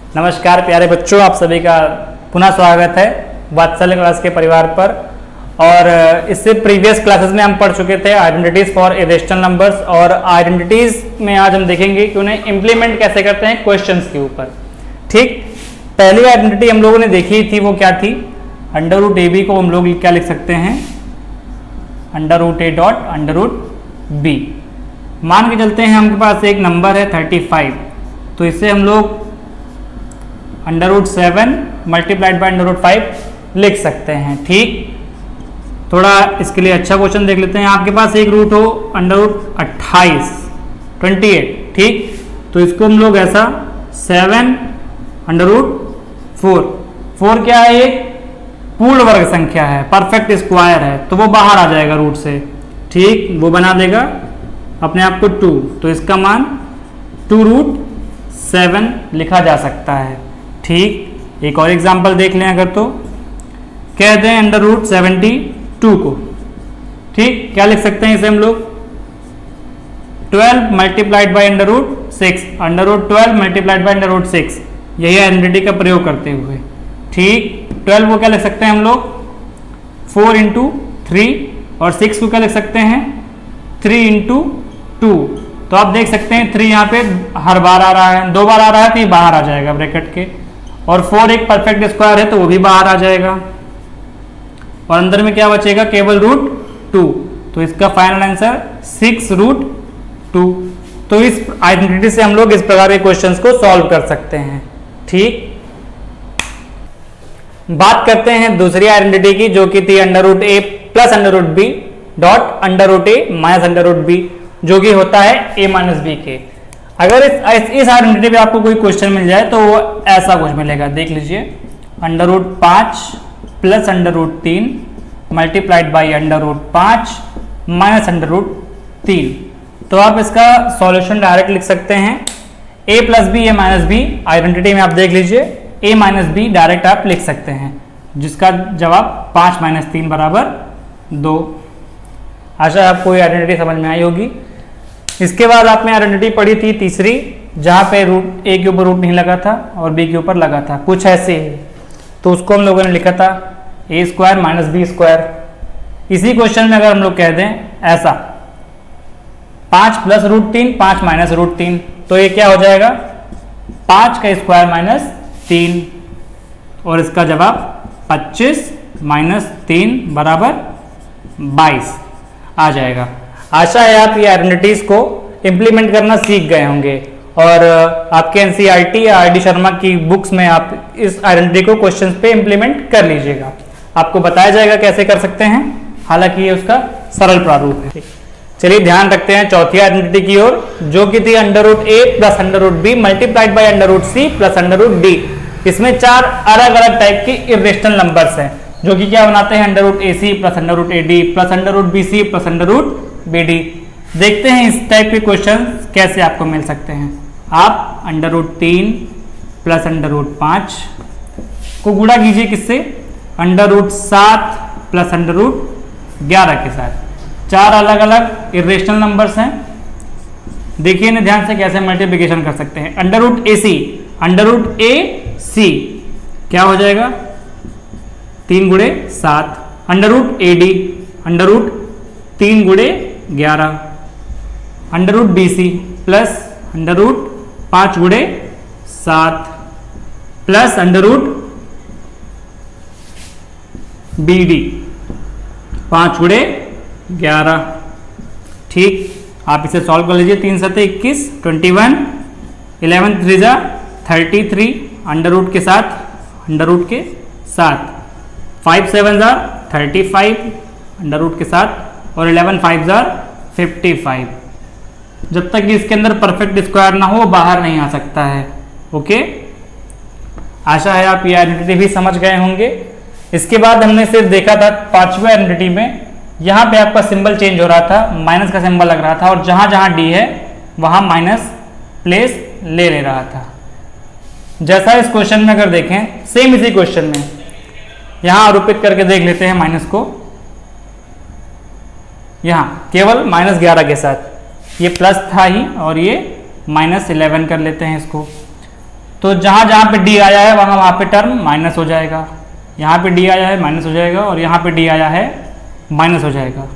नमस्कार प्यारे बच्चों, आप सभी का पुनः स्वागत है वात्सल्य क्लास के परिवार पर। और इससे प्रीवियस क्लासेस में हम पढ़ चुके थे आइडेंटिटीज फॉर इरेशनल नंबर्स, और आइडेंटिटीज में आज हम देखेंगे कि उन्हें इम्प्लीमेंट कैसे करते हैं क्वेश्चंस के ऊपर। ठीक, पहली आइडेंटिटी हम लोगों ने देखी थी, वो क्या थी? अंडर रूट ए बी को हम लोग क्या लिख सकते हैं? Under root A dot under root B. मान के चलते हैं हमके पास एक नंबर है 35, तो इससे हम लोग under root 7 multiplied by under root 5 लिख सकते हैं। ठीक, थोड़ा इसके लिए अच्छा क्वेश्चन देख लेते हैं। आपके पास एक रूट हो अंडर रूट 28, ठीक, तो इसको हम लोग ऐसा 7 अंडर रूट 4 क्या है? एक पूर्ण वर्ग संख्या है, परफेक्ट स्क्वायर है, तो वो बाहर आ जाएगा रूट से। ठीक, वो बना देगा अपने आप को 2, तो इसका मान 2 रूट 7 लिखा जा सकता है। ठीक, एक और एग्जांपल देख लें अगर, तो कह दें अंडर रूट 72 को। ठीक, क्या लिख सकते हैं इसे हम लोग? 12 multiplied by under root 6, under root 12 multiplied by under root 6, यही आइडेंटिटी का प्रयोग करते हुए। ठीक, 12 को क्या लिख सकते हैं हम लोग? 4 इंटू 3, और 6 को क्या लिख सकते हैं? 3 इंटू 2। तो आप देख सकते हैं 3 यहाँ पे हर बार आ रहा है, 2 बार आ रहा है, तो ये बाहर आ जाएगा ब्रैकेट के, और 4 एक परफेक्ट स्क्वायर है तो वो भी बाहर आ जाएगा, और अंदर में क्या बचेगा? केवल रूट 2। तो इसका फाइनल आंसर 6 रूट 2। तो इस आइडेंटिटी से हम लोग इस प्रकार के क्वेश्चंस को सॉल्व कर सकते हैं। ठीक, बात करते हैं दूसरी आइडेंटिटी की, जो कि थी under root A plus under root B dot under root A minus under root B, जो कि होता है ए माइनस बी के। अगर इस आइडेंटिटी पे आपको कोई क्वेश्चन मिल जाए तो वो ऐसा कुछ मिलेगा, देख लीजिए। Under root 5 plus under root 3 multiplied by under root 5 minus under root 3। तो आप इसका सॉल्यूशन डायरेक्ट लिख सकते हैं A plus B A minus B. Identity में आप देख लीजिए ए माइनस बी डायरेक्ट आप लिख सकते हैं, जिसका जवाब 5 माइनस 3 बराबर 2। आशा है आपको ये आइडेंटिटी समझ में आई होगी। इसके बाद आपने आइडेंटिटी पढ़ी थी तीसरी, जहाँ पे रूट ए के ऊपर रूट नहीं लगा था और बी के ऊपर लगा था, कुछ ऐसे ही। तो उसको हम लोगों ने लिखा था ए स्क्वायर माइनस बी स्क्वायर। इसी क्वेश्चन में अगर हम लोग कह दें ऐसा 5 प्लस रूट 3 5 माइनस रूट 3, तो ये क्या हो जाएगा? 5 का स्क्वायर माइनस 3, और इसका जवाब 25 माइनस 3 बराबर 22 आ जाएगा। आशा है आप ये आइडेंटिटीज को इम्प्लीमेंट करना सीख गए होंगे, और आपके एनसीईआरटी या आरडी शर्मा की बुक्स में आप इस आइडेंटिटी को क्वेश्चंस पे इम्प्लीमेंट कर लीजिएगा। आपको बताया जाएगा कैसे कर सकते हैं, हालांकि ये उसका सरल प्रारूप है। चलिए ध्यान रखते हैं चौथी आइडेंटिटी की ओर, जो कि थी under root A plus under root B multiplied by under root C plus under root D. इसमें 4 अलग अलग टाइप के इरेशनल नंबर्स हैं, जो कि क्या बनाते हैं? Under root A C plus under root A D plus under root B C plus under root B D. देखते हैं इस टाइप के क्वेश्चन कैसे आपको मिल सकते हैं। आप under root 3 plus under root 5 को गुणा कीजिए किससे? Under root 7 plus under root 11 के साथ। 4 अलग अलग इरेशनल नंबर्स हैं। देखिए इन्हें ध्यान से कैसे मल्टीप्लिकेशन कर सकते हैं। Under root A C, under root A C क्या हो जाएगा? 3 गुणे 7। Under root A D, under root 3 गुणे 11। Under root B C plus under root 5 गुणे 7 plus under root B D 5 गुणे 11। ठीक, आप इसे सॉल्व कर लीजिए। 3 7 21 21, 11 3 जा 33 अंडर रूट के साथ अंडर रूट के साथ, 5 7 जा 35 अंडर रूट के साथ, और 11 5 जा 55। जब तक कि इसके अंदर परफेक्ट स्क्वायर ना हो बाहर नहीं आ सकता है। ओके, आशा है आप ये आइडेंटिटी भी समझ गए होंगे। इसके बाद हमने सिर्फ देखा था 5वें आइडेंटिटी में, यहाँ पे आपका सिंबल चेंज हो रहा था, माइनस का सिंबल लग रहा था, और जहां जहां डी है वहां माइनस प्लेस ले रहा था। जैसा इस क्वेश्चन में अगर देखें, सेम इसी क्वेश्चन में यहां आरोपित करके देख लेते हैं माइनस को, यहां केवल -11 के साथ, ये प्लस था ही और ये -11 कर लेते हैं इसको। तो जहाँ जहाँ पे डी आया है वहाँ पे टर्म माइनस हो जाएगा, यहाँ पे डी आया है माइनस हो जाएगा, और यहाँ पे डी आया है माइनस हो जाएगा,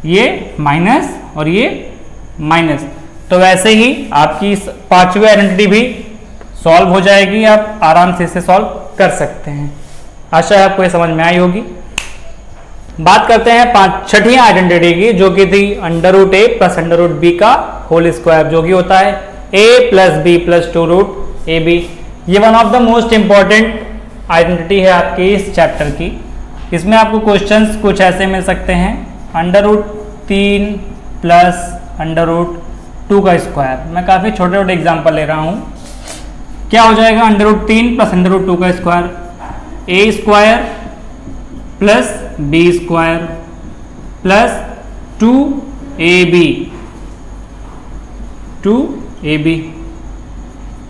ये माइनस और ये माइनस। तो वैसे ही आपकी इस पांचवी आइडेंटिटी भी सॉल्व हो जाएगी, आप आराम से इसे सॉल्व कर सकते हैं। आशा है आपको ये समझ में आई होगी। बात करते हैं छठी आइडेंटिटी की, जो कि थी under root A plus under root B का होल स्क्वायर, जो कि होता है A plus B plus two root A B. ये one of the most important identity है आपकी इस चैप्टर की। इसमें आपको क्वेश्चंस कुछ ऐसे मिल सकते हैं, under root 3 plus under root 2 का स्क्वायर। मैं काफ़ी छोटे छोटे एग्जाम्पल ले रहा हूँ। क्या हो जाएगा under root 3 plus under root 2 का square, A square plus B square plus 2ab 2ab।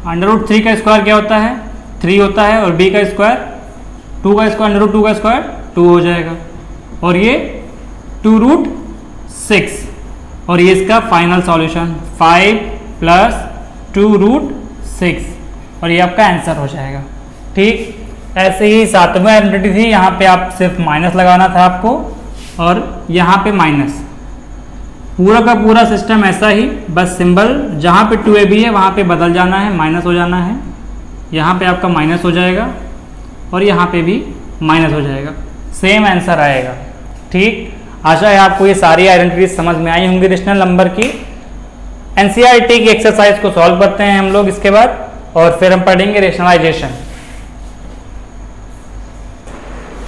Under root 3 का स्क्वायर क्या होता है, 3 होता है, और b का स्क्वायर 2 का स्क्वायर, अंडर रूट 2 का स्क्वायर 2 हो जाएगा, और ये 2 रूट 6, और ये इसका फाइनल सॉल्यूशन 5 प्लस 2 रूट 6, और ये आपका आंसर हो जाएगा। ठीक, ऐसे ही सातवीं आइडेंटिटी थी, यहाँ पे आप सिर्फ माइनस लगाना था आपको, और यहाँ पे माइनस। पूरा का पूरा सिस्टम ऐसा ही, बस सिंबल जहाँ पे 2ab है वहाँ पे बदल जाना है, माइनस हो जाना है। यहाँ पे आपका माइनस हो जाएगा, और यहाँ पे भी माइनस हो जाएगा, सेम आंसर आएगा। ठीक, आशा है आपको ये सारी आइडेंटिटीज समझ में आई होंगी रेशनल नंबर की। एनसीईआरटी की एक्सरसाइज को सॉल्व करते हैं हम लोग इसके बाद, और फिर हम पढ़ेंगे रेशनलाइजेशन।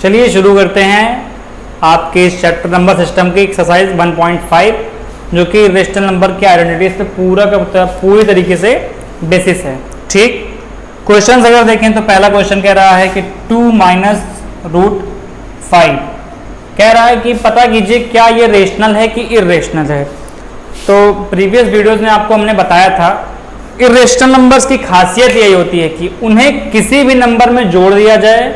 चलिए शुरू करते हैं आपके इस चैप्टर नंबर सिस्टम की एक्सरसाइज 1.5, जो कि रेशनल नंबर की आइडेंटिटीज पे पूरा का पूरी तरीके से बेसिस है। ठीक, क्वेश्चंस अगर देखें तो पहला क्वेश्चन कह रहा है कि 2 माइनस रूट 5, कह रहा है कि पता कीजिए क्या ये रेशनल है कि इरेशनल है। तो प्रीवियस वीडियोस में आपको हमने बताया था, इरेशनल नंबर्स की खासियत यही होती है कि उन्हें किसी भी नंबर में जोड़ दिया जाए,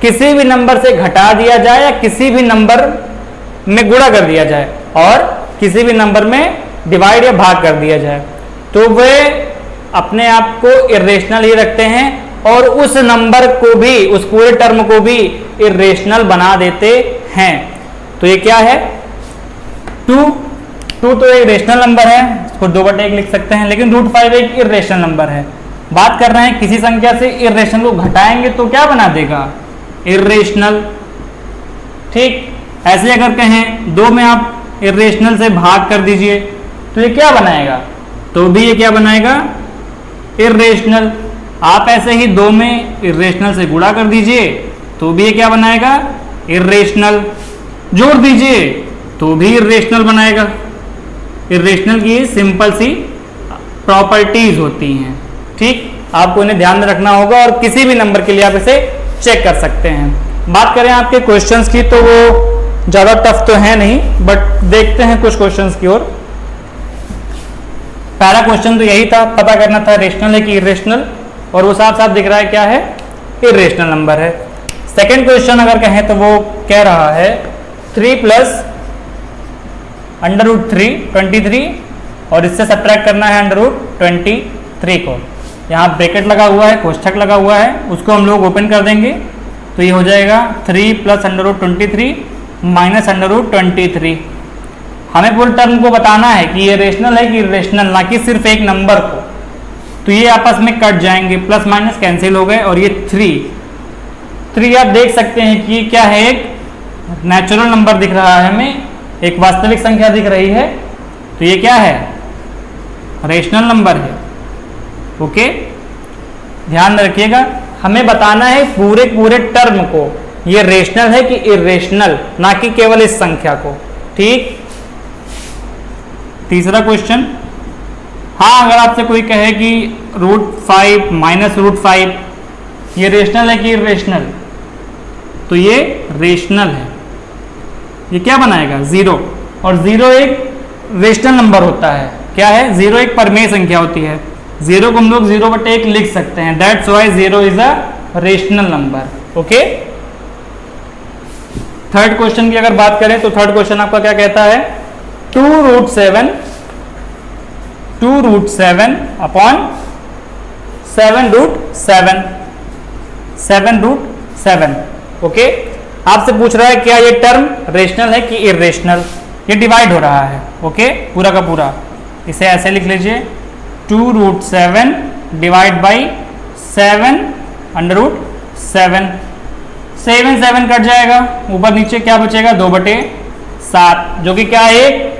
किसी भी नंबर से घटा दिया जाए, या किसी भी नंबर में गुणा कर दिया जाए, और किसी भी नंबर में डिवाइड या भाग कर दिया जाए, तो वे अपने आप को इरेशनल ही रखते हैं, और उस नंबर को भी, उस पूरे टर्म को भी इरेशनल बना देते हैं। तो ये क्या है, 2 तो एक रेशनल नंबर है, इसको 2/1 लिख सकते हैं, लेकिन रूट 5 एक इरेशनल नंबर है। बात कर रहे हैं किसी संख्या से इरेशनल को घटाएंगे तो क्या बना देगा, इरेशनल। ठीक, ऐसे अगर कहें 2 में आप इरेशनल से भाग कर दीजिए तो ये क्या बनाएगा, तो भी ये क्या बनाएगा, इरेशनल। आप ऐसे ही 2 में इरेशनल से गुणा कर दीजिए तो भी ये क्या बनाएगा, इरेशनल। जोड़ दीजिए तो भी इरेशनल बनाएगा। इरेशनल की सिंपल सी प्रॉपर्टीज होती हैं। ठीक, आपको इन्हें ध्यान में रखना होगा, और किसी भी नंबर के लिए आप इसे चेक कर सकते हैं। बात करें आपके क्वेश्चंस की तो वो ज़्यादा टफ तो है नहीं, बट देखते हैं कुछ क्वेश्चंस की ओर। पहला क्वेश्चन तो यही था, पता करना था रेशनल है कि इरेशनल, और वो साफ साफ दिख रहा है क्या है, इरेशनल नंबर है। सेकेंड क्वेश्चन अगर कहें तो वो कह रहा है 3 प्लस अंडर रूट 3 23, और इससे सब्ट्रैक्ट करना है अंडर रूट 23 को। यहाँ ब्रैकेट लगा हुआ है, कोष्ठक लगा हुआ है, उसको हम लोग ओपन कर देंगे तो ये हो जाएगा 3 plus under root 23 minus under root 23। हमें पूरे टर्म को बताना है कि ये रेशनल है कि इरेशनल, ना कि सिर्फ एक नंबर को। तो ये आपस में कट जाएंगे, प्लस माइनस कैंसिल हो गए, और ये 3 आप देख सकते हैं कि क्या है, एक नेचुरल नंबर दिख रहा है हमें, एक वास्तविक संख्या दिख रही है, तो ये क्या है, रेशनल नंबर है। ओके, ध्यान रखिएगा, हमें बताना है पूरे टर्म को ये रेशनल है कि इरेशनल, ना कि केवल इस संख्या को। ठीक, तीसरा क्वेश्चन, हाँ अगर आपसे कोई कहे कि रूट 5 माइनस रूट 5 ये रेशनल है कि इरेशनल, तो ये रेशनल है। ये क्या बनाएगा, 0, और 0 एक रेशनल नंबर होता है। क्या है, 0 एक परमेय संख्या होती है। 0 को हम लोग 0/1 लिख सकते हैं, that's why 0 is a rational number. Okay, third question की अगर बात करें तो थर्ड क्वेश्चन आपका क्या कहता है, 2 रूट 7 अपॉन 7 रूट 7। ओके, आपसे पूछ रहा है क्या ये टर्म रेशनल है कि इरेशनल, ये डिवाइड हो रहा है। ओके, पूरा का पूरा इसे ऐसे लिख लीजिए 2 root 7 divide by 7 under root 7। 7 cut जाएगा, ऊपर नीचे क्या बचेगा 2/7, जो कि क्या है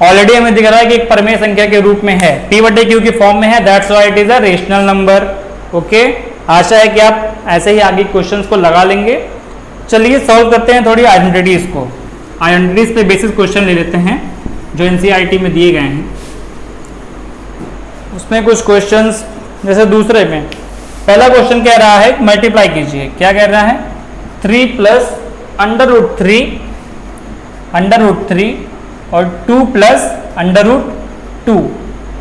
ऑलरेडी हमें दिख रहा है कि एक परमेय संख्या के रूप में है, p/q की फॉर्म में है, that's why it is a rational number. Okay, आशा है कि आप ऐसे ही आगे क्वेश्चंस को लगा लेंगे। चलिए सॉल्व करते हैं थोड़ी आइडेंटिटीज को। आइडेंटिटीज पे बेसिस क्वेश्चन ले लेते हैं जो एनसीईआरटी में दिए गए हैं। उसमें कुछ क्वेश्चंस जैसे दूसरे में पहला क्वेश्चन कह रहा है मल्टीप्लाई कीजिए। क्या कह रहा है 3 प्लस अंडर रूट 3 और 2 प्लस अंडर रूट 2,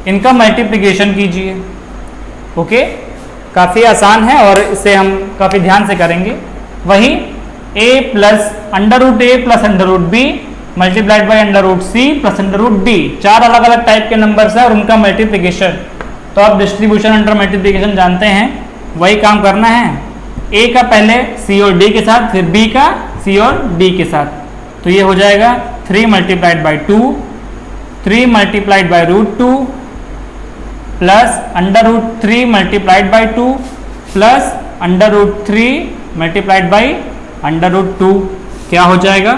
इनका मल्टीप्लिकेशन कीजिए। ओके, काफ़ी आसान है और इसे हम काफ़ी ध्यान से करेंगे। वही a plus under root b multiplied by under root c plus under root d, 4 अलग अलग टाइप के नंबर्स हैं और उनका मल्टीप्लिकेशन। तो आप डिस्ट्रीब्यूशन अंडर मल्टीप्लिकेशन जानते हैं, वही काम करना है। a का पहले c और d के साथ, फिर b का c और d के साथ। तो ये हो जाएगा 3 multiplied by 2, 3 multiplied by root 2 plus under root 3 multiplied by 2 plus under root 3 multiplied by under root 2। क्या हो जाएगा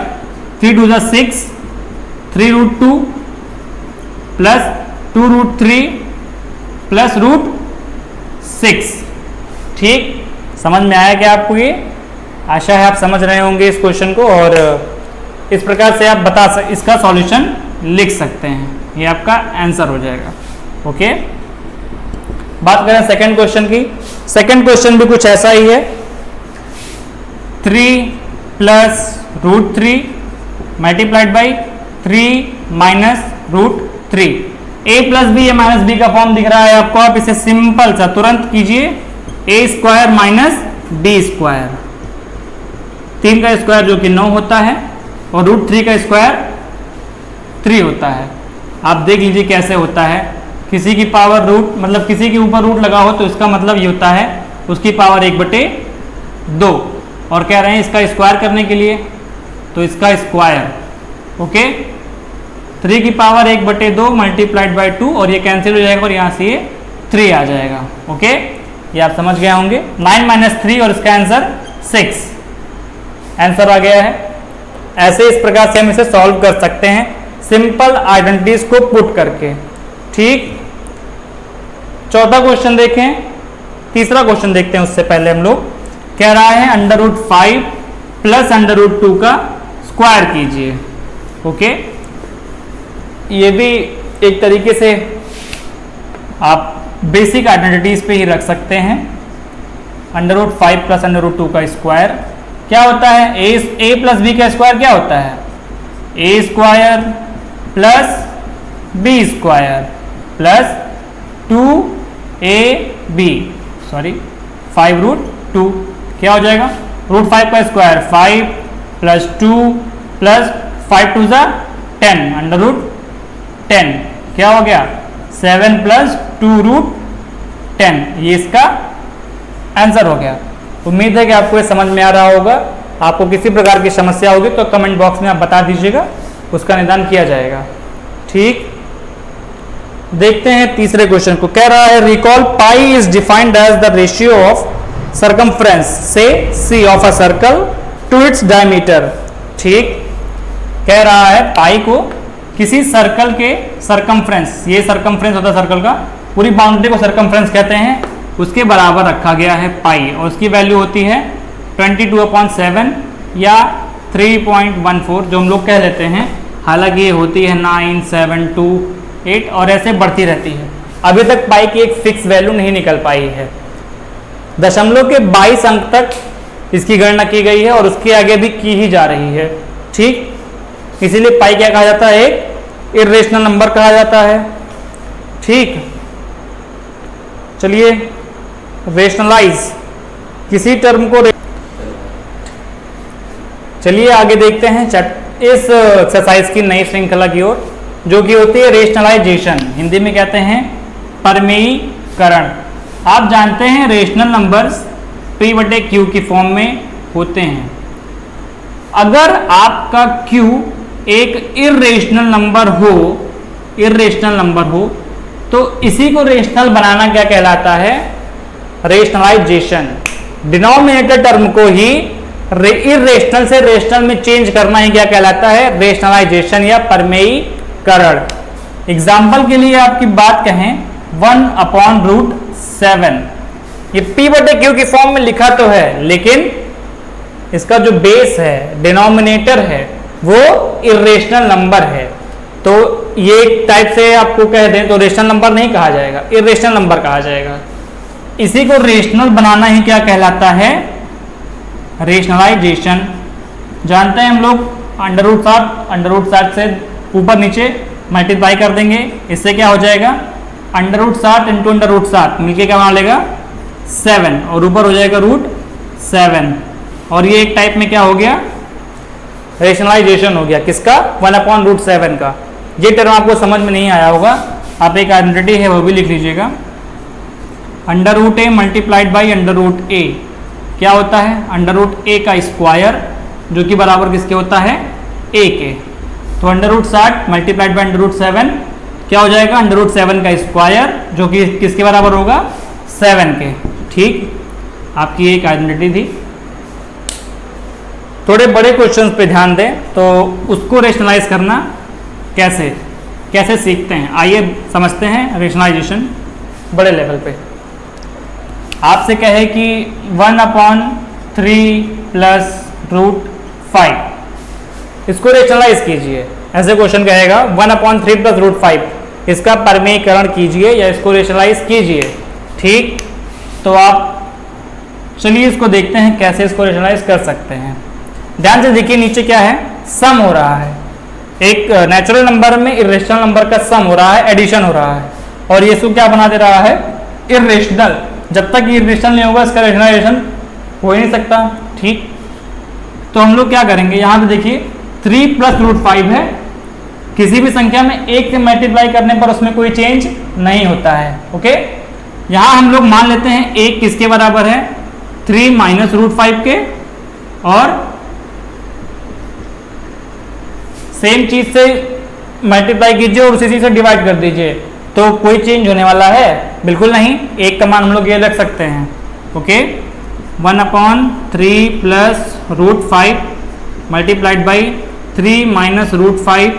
3 2 6, 3 root 2 plus 2 root 3 plus root 6। ठीक, समझ में आया क्या आपको? ये आशा है आप समझ रहे होंगे इस क्वेश्चन को, और इस प्रकार से आप इसका सॉल्यूशन लिख सकते हैं, ये आपका आंसर हो जाएगा। ओके, बात करें सेकंड क्वेश्चन की। सेकंड क्वेश्चन भी कुछ ऐसा ही है, 3 plus root 3 multiplied by 3 minus root 3। a plus B या माइनस बी का फॉर्म दिख रहा है आपको, आप इसे सिंपल सा तुरंत कीजिए, a square minus b square, 3 का स्क्वायर जो कि 9 होता है और रूट 3 का स्क्वायर 3 होता है। आप देख लीजिए कैसे होता है, किसी की पावर रूट मतलब किसी के ऊपर रूट लगा हो तो इसका मतलब ये होता है उसकी पावर 1/2, और कह रहे हैं इसका स्क्वायर करने के लिए तो इसका स्क्वायर। ओके, 3 की पावर 1/2 मल्टीप्लाइड बाई 2 और ये कैंसिल हो जाएगा और यहाँ से ये 3 आ जाएगा। ओके, ये आप समझ गए होंगे। 9 माइनस 3 और इसका आंसर 6 आंसर आ गया है। ऐसे इस प्रकार से हम इसे सॉल्व कर सकते हैं सिंपल आइडेंटिटीज को पुट करके। ठीक, चौथा क्वेश्चन देखें, तीसरा क्वेश्चन देखते हैं उससे पहले हम लोग। कह रहा है under root 5 plus under root 2 का स्क्वायर कीजिए। ओके, ये भी एक तरीके से आप बेसिक आइडेंटिटीज पे ही रख सकते हैं। Under root 5 plus under root 2 का स्क्वायर क्या होता है, a प्लस बी का स्क्वायर क्या होता है, a square plus b square plus 2ab, sorry 5 root 2। क्या हो जाएगा, रूट 5 का square 5 plus 2 plus 5 2 10 under root 10। क्या हो गया 7 प्लस 2 रूट 10, ये इसका आंसर हो गया। उम्मीद है कि आपको ये समझ में आ रहा होगा। आपको किसी प्रकार की समस्या होगी तो कमेंट बॉक्स में आप बता दीजिएगा, उसका निदान किया जाएगा। ठीक, देखते हैं तीसरे क्वेश्चन को। कह रहा है recall pi is defined as the ratio of circumference से C of a circle to its diameter. ठीक, कह रहा है पाई को किसी सर्कल के सर्कमफ्रेंस, ये सर्कमफ्रेंस होता है सर्कल का, पूरी बाउंड्री को सर्कमफ्रेंस कहते हैं, उसके बराबर रखा गया है पाई, और उसकी वैल्यू होती है 22/7 या 3.14 जो हम लोग कह लेते हैं। हालांकि ये होती है 9, 7, 2, 8 और ऐसे बढ़ती रहती है। अभी तक पाई की एक फिक्स वैल्यू नहीं निकल पाई है। दशमलव के 22 अंक तक इसकी गणना की गई है और उसके आगे भी की ही जा रही है। ठीक, इसीलिए पाई क्या कहा जाता है, एक इर्रेशनल नंबर कहा जाता है। ठीक, चलिए रेशनलाइज किसी टर्म को, चलिए आगे देखते हैं इस एक्सरसाइज की नई श्रृंखला की ओर, जो कि होती है रेशनलाइजेशन, हिंदी में कहते हैं परमेयीकरण। आप जानते हैं रेशनल नंबर्स P बटे Q की फॉर्म में होते हैं। अगर आपका Q एक इर्रेशनल नंबर हो तो इसी को रेशनल बनाना क्या कहलाता है? रेशनलाइजेशन। डिनोमिनेटर टर्म को ही इर्रेशनल से रेशनल में चेंज करना ही क्या कहलाता है? रेशनलाइजेशन या परमेयीकरण। एग्जाम्पल के लिए आपकी बात कहें 1/√7, ये P बटे Q की फॉर्म में लिखा तो है, लेकिन इसका जो बेस है, डिनोमिनेटर है, वो इर्रेशनल नंबर है। तो ये एक टाइप से आपको कह दें तो रेशनल नंबर नहीं कहा जाएगा, इर्रेशनल नंबर कहा जाएगा। इसी को रेशनल बनाना ही क्या कहलाता है? रेशनलाइजेशन। जानते हैं हम लोग √7 से ऊपर नीचे मल्टीप्लाई कर देंगे, इससे क्या हो जाएगा? √7 इंटू √7 मिलके क्या बना लेगा? 7, और ऊपर हो जाएगा √7। और ये एक टाइप में क्या हो गया? रेशनलाइजेशन हो गया। किसका? 1/√7 का। ये टर्म आपको समझ में नहीं आया होगा, आप एक आइडेंटिटी है वो भी लिख लीजिएगा। √a मल्टीप्लाइड बाई √a क्या होता है? √a का स्क्वायर, जो कि बराबर किसके होता है? a के। तो √7 मल्टीप्लाइड बाई √7 क्या हो जाएगा? √7 का स्क्वायर, जो कि किसके बराबर होगा? 7 के। ठीक, आपकी एक आइडेंटिटी थी। थोड़े बड़े क्वेश्चंस पे ध्यान दें तो उसको रेशनलाइज करना कैसे सीखते हैं, आइए समझते हैं रेशनलाइजेशन बड़े लेवल पे। आपसे कहे कि 1/3 प्लस √5, इसको रेशनलाइज कीजिए। ऐसे क्वेश्चन कहेगा 1/3 प्लस √5, इसका परमेयीकरण कीजिए या इसको रेशनलाइज कीजिए। ठीक, तो आप चलिए इसको देखते हैं कैसे इसको रेशनलाइज कर सकते हैं। ध्यान से देखिए, नीचे क्या है? सम हो रहा है। एक नेचुरल नंबर में इर्रेशनल नंबर का सम हो रहा है, एडिशन हो रहा है, और ये इसको क्या बना दे रहा है? इर्रेशनल। जब तक इर्रेशनल नहीं होगा इसका रेशनलाइजेशन हो ही नहीं सकता। ठीक, तो हम लोग क्या करेंगे? यहाँ पे देखिए 3 प्लस √5 है। किसी भी संख्या में 1 से मल्टीप्लाई करने पर उसमें कोई चेंज नहीं होता है। ओके, यहाँ हम लोग मान लेते हैं 1 किसके बराबर है? 3 माइनस √5 के, और सेम चीज से मल्टीप्लाई कीजिए और उसी चीज से डिवाइड कर दीजिए, तो कोई चेंज होने वाला है? बिल्कुल नहीं। एक का मान हम लोग ये रख सकते हैं। Okay, 1/3 plus √5 multiplied by 3 minus √5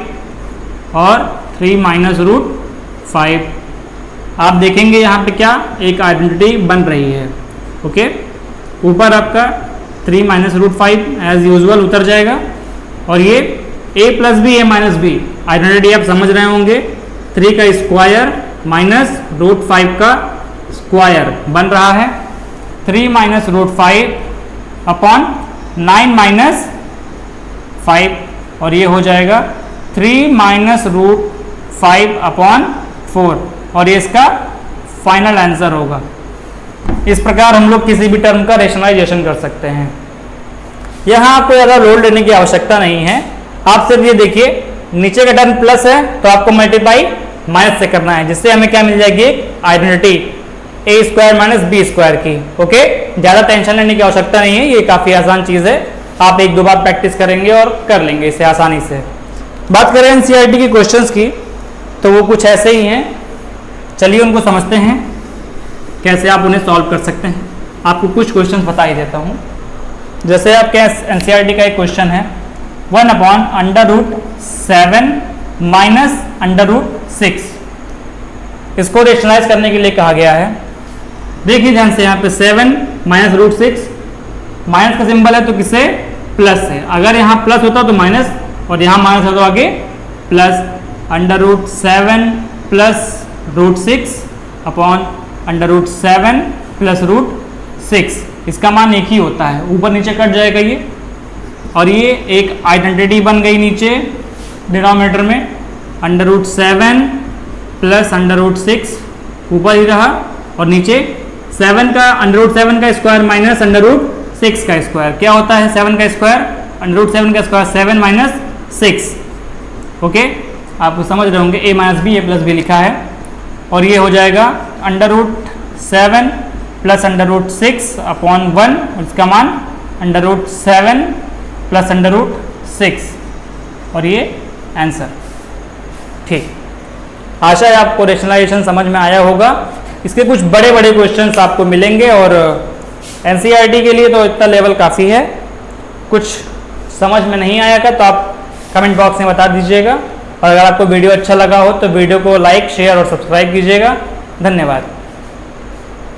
और 3 माइनस √5। आप देखेंगे यहाँ पे क्या एक आइडेंटिटी बन रही है। ओके, ऊपर आपका 3 माइनस √5 एज यूजुअल उतर जाएगा, और ये a plus B a minus B identity आप समझ रहे होंगे। 3 का स्क्वायर माइनस √5 का स्क्वायर बन रहा है 3 माइनस √5 अपॉन 9 माइनस 5, और ये हो जाएगा 3 माइनस √5 अपॉन 4, और ये इसका फाइनल आंसर होगा। इस प्रकार हम लोग किसी भी टर्म का रेशनलाइजेशन कर सकते हैं। यहाँ आपको ज़्यादा लोड लेने की आवश्यकता नहीं है। आप सिर्फ ये देखिए, नीचे का टर्म प्लस है तो आपको मल्टीप्लाई माइनस से करना है, जिससे हमें क्या मिल जाएगी? आइडेंटिटी a² माइनस b² की। ओके, ज़्यादा टेंशन लेने की आवश्यकता नहीं है, ये काफ़ी आसान चीज़ है। आप 1-2 बार प्रैक्टिस करेंगे और कर लेंगे इसे आसानी से। बात करें एनसीईआरटी के क्वेश्चंस की, तो वो कुछ ऐसे ही हैं। चलिए उनको समझते हैं कैसे आप उन्हें सॉल्व कर सकते हैं। आपको कुछ क्वेश्चंस बता ही देता हूँ। जैसे आपके एनसीईआरटी का एक क्वेश्चन है 1/√7 माइनस √6, इसको रेशनलाइज करने के लिए कहा गया है। देखिए ध्यान से, यहाँ पे 7 माइनस √6, माइनस का सिंबल है तो किसे? प्लस है। अगर यहाँ प्लस होता तो माइनस, और यहाँ माइनस है तो आगे प्लस। √7 प्लस √6 अपॉन √7 प्लस √6, इसका मान एक ही होता है, ऊपर नीचे कट जाएगा ये, और ये एक आइडेंटिटी बन गई नीचे डिनोमिनेटर में। √7 प्लस √6 ऊपर ही रहा, और नीचे 7 का √7 का स्क्वायर माइनस √6 का स्क्वायर क्या होता है? 7 का स्क्वायर, √7 का स्क्वायर 7 माइनस 6। ओके, आप समझ रहे होंगे a minus B a plus B लिखा है, और ये हो जाएगा 7 प्लस अंडर रूट 6 अपॉन 1, इसका मान under root 7 plus under root 6, और ये आंसर। ठीक, आशा है आपको रेशनलाइजेशन समझ में आया होगा। इसके कुछ बड़े बड़े क्वेश्चंस आपको मिलेंगे, और एनसीईआरटी के लिए तो इतना लेवल काफ़ी है। कुछ समझ में नहीं आया का तो आप कमेंट बॉक्स में बता दीजिएगा, और अगर आपको वीडियो अच्छा लगा हो तो वीडियो को लाइक, शेयर और सब्सक्राइब कीजिएगा। धन्यवाद।